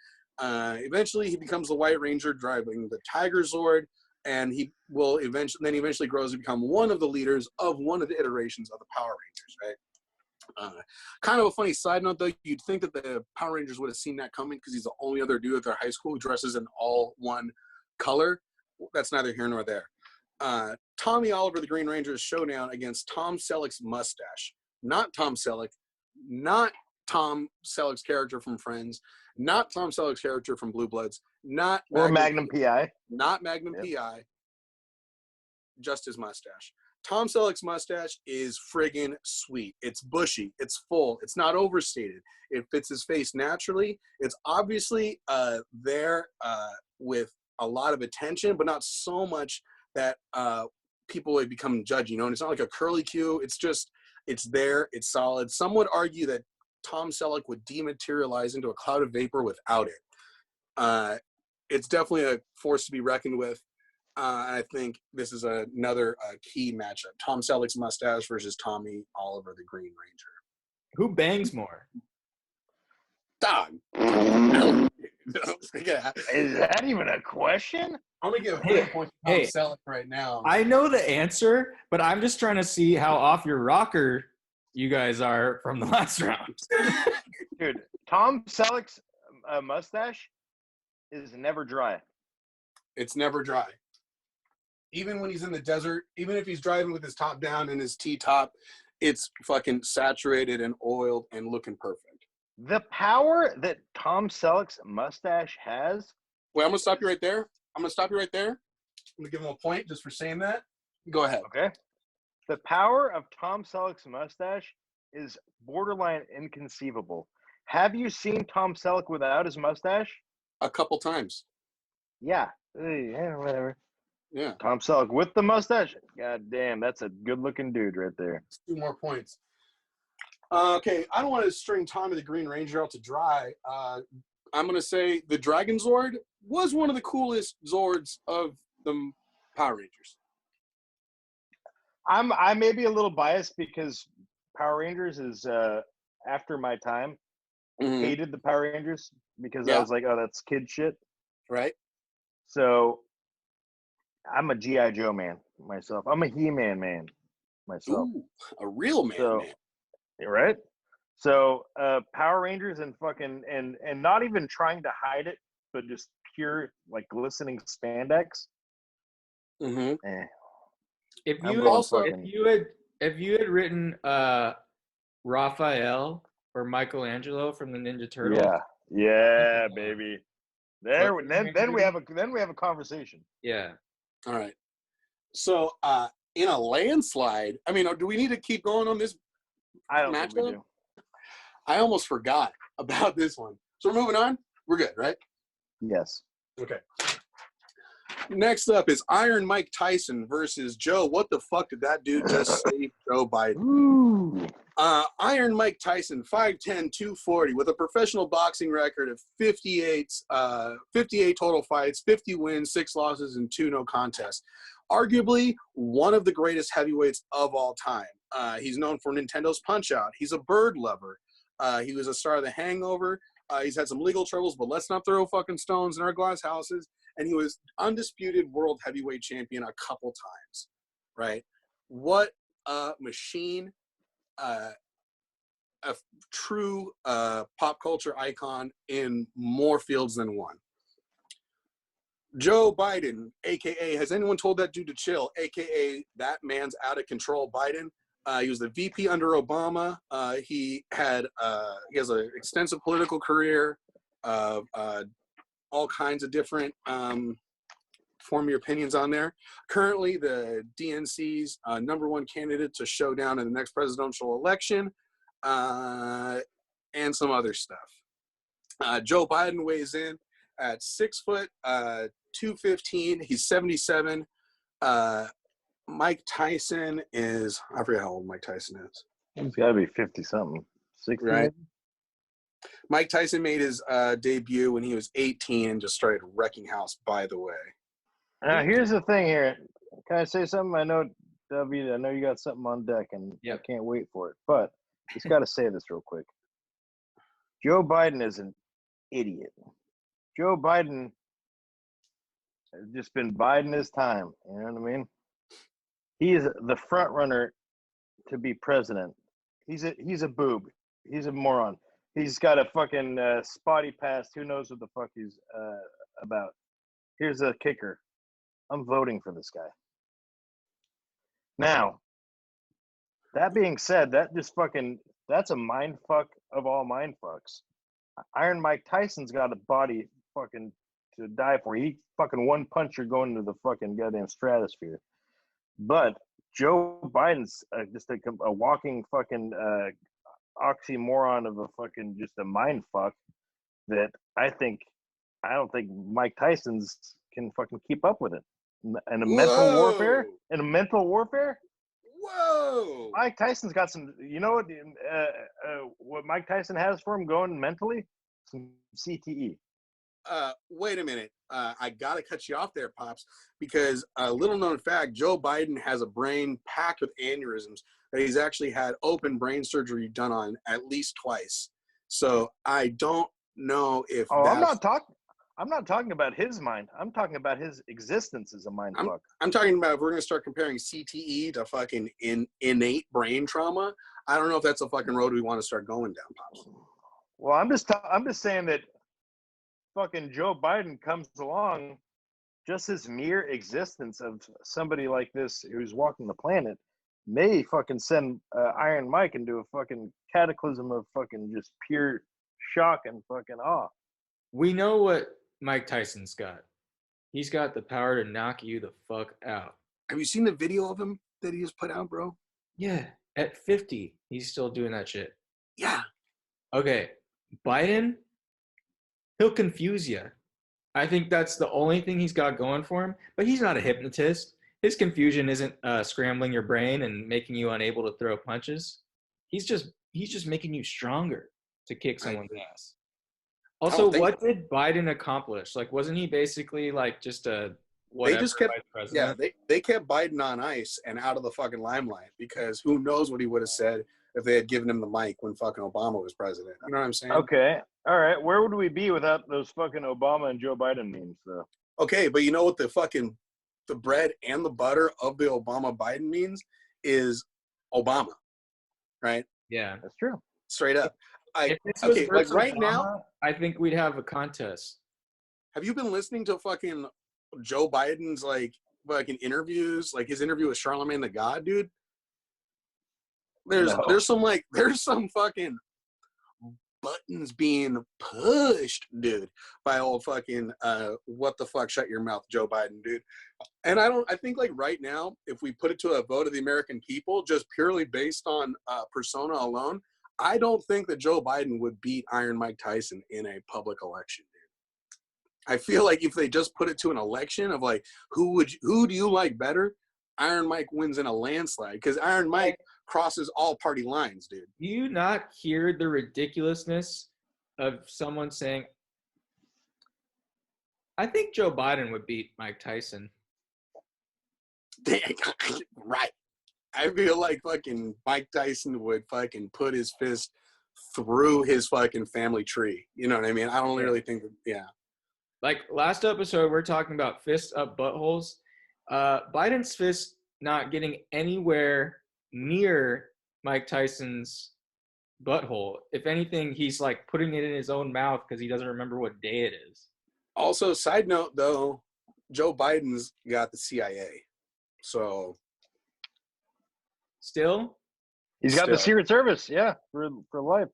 Eventually, he becomes the White Ranger, driving the Tiger Zord, and he will eventually grows to become one of the leaders of one of the iterations of the Power Rangers, right? Kind of a funny side note, though. You'd think that the Power Rangers would have seen that coming because he's the only other dude at their high school who dresses in all one color. That's neither here nor there. Tommy Oliver, the Green Ranger, is showdown against Tom Selleck's mustache. Not Tom Selleck, not Tom Selleck's character from Friends, not Tom Selleck's character from Blue Bloods, not Or Magnum PI. not Magnum PI, just his mustache. Tom Selleck's mustache is friggin' sweet. It's bushy. It's full. It's not overstated. It fits his face naturally. It's obviously there with a lot of attention, but not so much that people would become judgy. You know, and it's not like a curly Q. It's just, it's there. It's solid. Some would argue that Tom Selleck would dematerialize into a cloud of vapor without it. It's definitely a force to be reckoned with. I think this is another key matchup. Tom Selleck's mustache versus Tommy Oliver, the Green Ranger. Who bangs more? Dog. Is that even a question? I'm going to give a Hey, point to Tom hey. Selleck right now. I know the answer, but I'm just trying to see how off your rocker you guys are from the last round. Dude, Tom Selleck's mustache is never dry. It's never dry. Even when he's in the desert, even if he's driving with his top down and his T-top, it's fucking saturated and oiled and looking perfect. The power that Tom Selleck's mustache has. Wait, I'm going to stop you right there. I'm going to give him a point just for saying that. Go ahead. Okay. The power of Tom Selleck's mustache is borderline inconceivable. Have you seen Tom Selleck without his mustache? A couple times. Yeah. Yeah, whatever. Yeah. Tom Selleck with the mustache. God damn, that's a good-looking dude right there. 2 more points. Okay, I don't want to string Tommy the Green Ranger out to dry. I'm going to say the Dragon Zord was one of the coolest Zords of the Power Rangers. I may be a little biased because Power Rangers is after my time. Mm-hmm. Hated the Power Rangers because I was like, oh, that's kid shit. Right? So I'm a G.I. Joe man myself. I'm a He-Man man myself. Ooh, a real man, So, man. right? So Power Rangers and fucking and not even trying to hide it, but just pure like glistening spandex. Mm-hmm. If I'm you going also fucking- if you had written Raphael or Michelangelo from the Ninja Turtles, Yeah, baby. Then we have a conversation. yeah. All right. So in a landslide, I mean, do we need to keep going on this I don't think we matchup? do. I almost forgot about this one. So we're moving on? We're good, right? Yes. Okay. Next up is Iron Mike Tyson versus Joe. What the fuck did that dude just say? Joe Biden. Ooh. Iron Mike Tyson, 5'10", 240, with a professional boxing record of 58 total fights, 50 wins, 6 losses, and 2 no contests. Arguably one of the greatest heavyweights of all time. He's known for Nintendo's Punch-Out. He's a bird lover. He was a star of The Hangover. He's had some legal troubles, but let's not throw fucking stones in our glass houses. And he was undisputed world heavyweight champion a couple times, right? What a machine. A true pop culture icon in more fields than one. Joe Biden, a.k.a. has anyone told that dude to chill, a.k.a. that man's out of control Biden. He was the VP under Obama. He has an extensive political career of all kinds of different form your opinions on there. Currently, the DNC's #1 candidate to show down in the next presidential election, and some other stuff. Joe Biden weighs in at 6 foot 215. He's 77. Mike Tyson is, I forget how old Mike Tyson is. He's got to be 50-something. 60, Right. maybe? Mike Tyson made his debut when he was 18 and just started wrecking house, by the way. Now, here's the thing here. Can I say something? I know, W, I know you got something on deck, and I can't wait for it. But just got to say this real quick. Joe Biden is an idiot. Joe Biden has just been biding his time. You know what I mean? He is the front runner to be president. He's a boob. He's a moron. He's got a fucking spotty past. Who knows what the fuck he's about? Here's a kicker. I'm voting for this guy. Now, that being said, that's a mind fuck of all mind fucks. Iron Mike Tyson's got a body fucking to die for. He fucking one puncher going to the fucking goddamn stratosphere. But Joe Biden's just a walking fucking oxymoron of a fucking just a mind fuck that I don't think Mike Tyson's can fucking keep up with it. And a mental warfare? In a mental warfare? Whoa! Mike Tyson's got some, you know what Mike Tyson has for him going mentally? Some CTE. Wait a minute. I gotta cut you off there, Pops, because a little known fact, Joe Biden has a brain packed with aneurysms that he's actually had open brain surgery done on at least twice. So I don't know if I'm not talking about his mind. I'm talking about his existence as a mind fuck. I'm talking about if we're gonna start comparing CTE to fucking innate brain trauma. I don't know if that's a fucking road we want to start going down, Pops. Well, I'm just saying that fucking Joe Biden comes along, just his mere existence of somebody like this who's walking the planet may fucking send Iron Mike into a fucking cataclysm of fucking just pure shock and fucking awe. We know what Mike Tyson's got. He's got the power to knock you the fuck out. Have you seen the video of him that he just put out, bro? Yeah, at 50, he's still doing that shit. Yeah. Okay, Biden, he'll confuse you. I think that's the only thing he's got going for him, but he's not a hypnotist. His confusion isn't scrambling your brain and making you unable to throw punches. He's just making you stronger to kick someone's ass. Also, what did Biden accomplish? Like, wasn't he basically like just a whatever they just kept, vice president? Yeah, they kept Biden on ice and out of the fucking limelight because who knows what he would have said if they had given him the mic when fucking Obama was president. You know what I'm saying? Okay. All right. Where would we be without those fucking Obama and Joe Biden memes, though? Okay, but you know what the bread and the butter of the Obama Biden means is Obama, right? Yeah, that's true. Straight up. If this was like right Obama, now, I think we'd have a contest. Have you been listening to fucking Joe Biden's like fucking interviews, like his interview with Charlemagne the God, dude? There's some fucking buttons being pushed, dude, by old fucking what the fuck, shut your mouth, Joe Biden, dude. And I think like right now, if we put it to a vote of the American people, just purely based on persona alone, I don't think that Joe Biden would beat Iron Mike Tyson in a public election, dude. I feel like if they just put it to an election of like who do you like better, Iron Mike wins in a landslide because Iron Mike crosses all party lines, dude. Do you not hear the ridiculousness of someone saying, I think Joe Biden would beat Mike Tyson? Right. I feel like fucking Mike Tyson would fucking put his fist through his fucking family tree. You know what I mean? I don't really think that, yeah. Like last episode, we're talking about fists up buttholes. Biden's fist not getting anywhere near Mike Tyson's butthole. If anything, he's like putting it in his own mouth because he doesn't remember what day it is. Also, side note though, Joe Biden's got the CIA. So still? He's got the Secret Service, yeah, for life.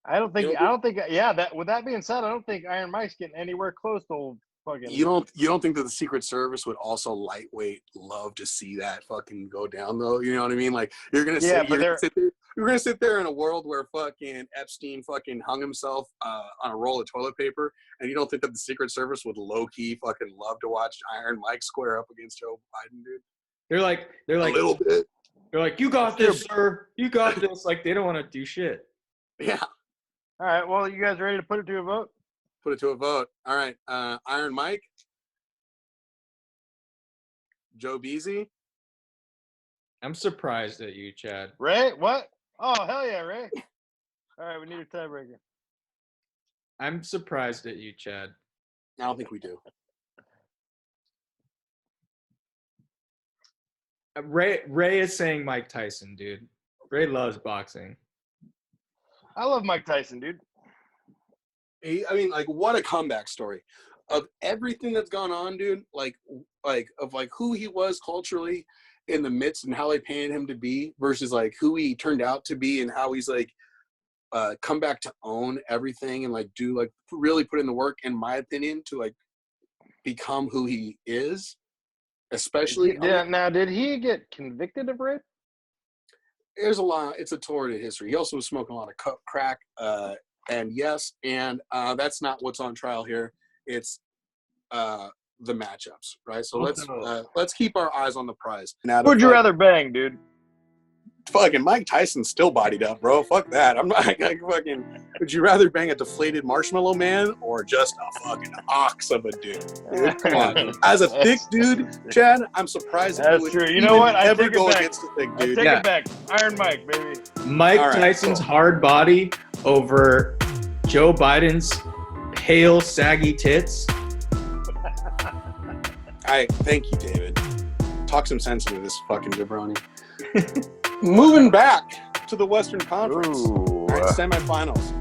I don't think that with that being said, I don't think Iron Mike's getting anywhere close to old fucking. You don't think that the Secret Service would also lightweight love to see that fucking go down though? You know what I mean? Like you're gonna sit there in a world where fucking Epstein fucking hung himself on a roll of toilet paper, and you don't think that the Secret Service would low key fucking love to watch Iron Mike square up against Joe Biden, dude? They're like a little bit. They're like, you got this, sir. You got this. Like they don't want to do shit. Yeah. All right. Well, you guys ready to put it to a vote? Put it to a vote. All right. Iron Mike. Joe Beasy. I'm surprised at you, Chad. Ray? What? Oh, hell yeah, Ray. All right. We need a tiebreaker. I'm surprised at you, Chad. I don't think we do. Ray is saying Mike Tyson, dude. Ray loves boxing. I love Mike Tyson, dude. I mean, like, what a comeback story. Of everything that's gone on, dude, like who he was culturally in the midst and how they painted him to be versus like who he turned out to be and how he's like come back to own everything and like do like really put in the work, in my opinion, to like become who he is. Especially Now, did he get convicted of rape? There's a lot. It's a torrid history. He also was smoking a lot of crack. And yes, and that's not what's on trial here. It's the matchups, right? So let's keep our eyes on the prize. Now, Who'd you rather bang, dude? Fucking Mike Tyson's still bodied up, bro. Fuck that. I'm not like fucking. Would you rather bang a deflated marshmallow man or just a fucking ox of a dude? Dude, come on. As a thick dude, Chad, I'm surprised. That's true. You know what? I ever take go it back. against a thick dude. I take it back. Iron Mike, baby. Mike All right, Tyson's cool. hard body over Joe Biden's pale, saggy tits. Thank you, David. Talk some sense into this fucking jabroni. Moving back to the Western Conference. Ooh. All right, semifinals.